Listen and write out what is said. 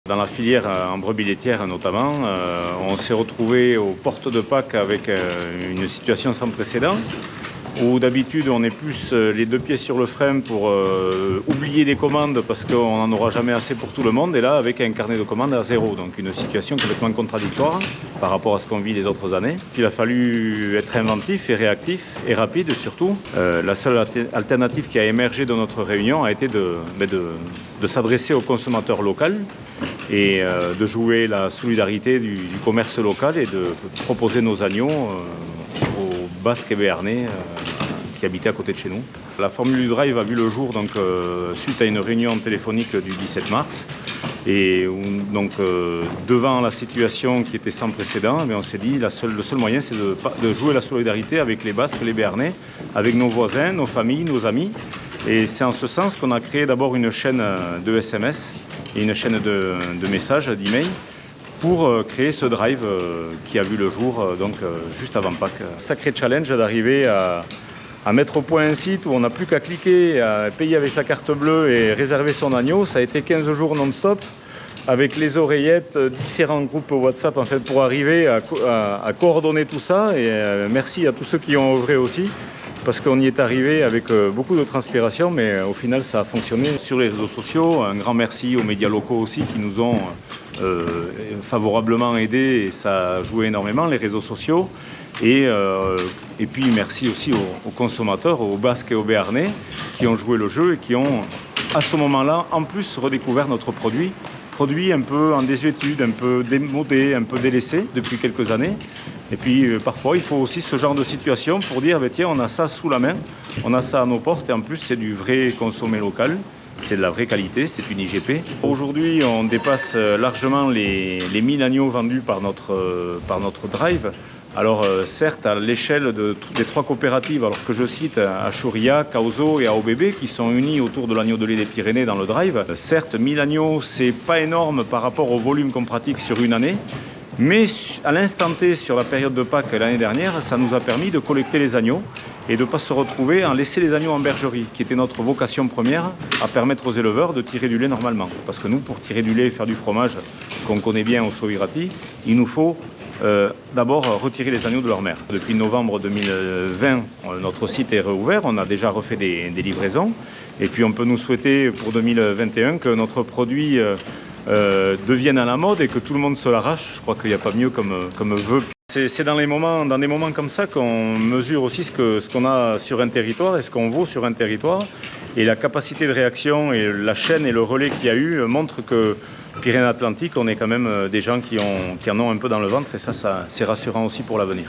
Dans la filière en brebis laitière notamment, on s'est retrouvé aux portes de Pâques avec une situation sans précédent, où d'habitude on est plus les deux pieds sur le frein pour oublier des commandes parce qu'on n'en aura jamais assez pour tout le monde, et là avec un carnet de commandes à zéro, donc une situation complètement contradictoire par rapport à ce qu'on vit les autres années. Il a fallu être inventif et réactif et rapide surtout. La seule alternative qui a émergé de notre réunion a été de s'adresser au consommateur local et de jouer la solidarité du commerce local et de proposer nos agneaux aux Basques et Béarnais qui habitaient à côté de chez nous. La formule du drive a vu le jour donc, suite à une réunion téléphonique du 17 mars. Et donc, devant la situation qui était sans précédent, on s'est dit que le seul moyen c'est de jouer la solidarité avec les Basques, les Béarnais, avec nos voisins, nos familles, nos amis. Et c'est en ce sens qu'on a créé d'abord une chaîne de SMS et une chaîne de messages, d'email, pour créer ce drive qui a vu le jour juste avant Pâques. Sacré challenge d'arriver à mettre au point un site où on n'a plus qu'à cliquer, à payer avec sa carte bleue et réserver son agneau. Ça a été 15 jours non-stop avec les oreillettes, différents groupes WhatsApp en fait, pour arriver à coordonner tout ça. Et merci à tous ceux qui ont œuvré aussi, parce qu'on y est arrivé avec beaucoup de transpiration, mais au final ça a fonctionné. Sur les réseaux sociaux, un grand merci aux médias locaux aussi qui nous ont favorablement aidés, et ça a joué énormément, les réseaux sociaux. Et puis merci aussi aux consommateurs, aux Basques et aux Béarnais qui ont joué le jeu et qui ont à ce moment-là en plus redécouvert notre produit un peu en désuétude, un peu démodé, un peu délaissé depuis quelques années. Et puis parfois il faut aussi ce genre de situation pour dire tiens, on a ça sous la main, on a ça à nos portes, et en plus c'est du vrai consommé local. C'est de la vraie qualité, c'est une IGP. Aujourd'hui, on dépasse largement les 1000 agneaux vendus par notre drive. Alors certes, à l'échelle des trois coopératives, alors que je cite Achuria, Causo et AOBB, qui sont unis autour de l'agneau de lait des Pyrénées dans le drive, certes 1000 agneaux, c'est pas énorme par rapport au volume qu'on pratique sur une année, mais à l'instant T, sur la période de Pâques l'année dernière, ça nous a permis de collecter les agneaux et de ne pas se retrouver à laisser les agneaux en bergerie, qui était notre vocation première, à permettre aux éleveurs de tirer du lait normalement. Parce que nous, pour tirer du lait et faire du fromage qu'on connaît bien au Sovirati, il nous faut d'abord retirer les agneaux de leur mère. Depuis novembre 2020, notre site est réouvert, on a déjà refait des livraisons. Et puis on peut nous souhaiter pour 2021 que notre produit devienne à la mode et que tout le monde se l'arrache. Je crois qu'il n'y a pas mieux comme vœu. C'est dans des moments comme ça qu'on mesure aussi ce qu'on a sur un territoire et ce qu'on vaut sur un territoire. Et la capacité de réaction et la chaîne et le relais qu'il y a eu montrent que Pyrénées-Atlantiques, on est quand même des gens qui en ont un peu dans le ventre, et ça c'est rassurant aussi pour l'avenir.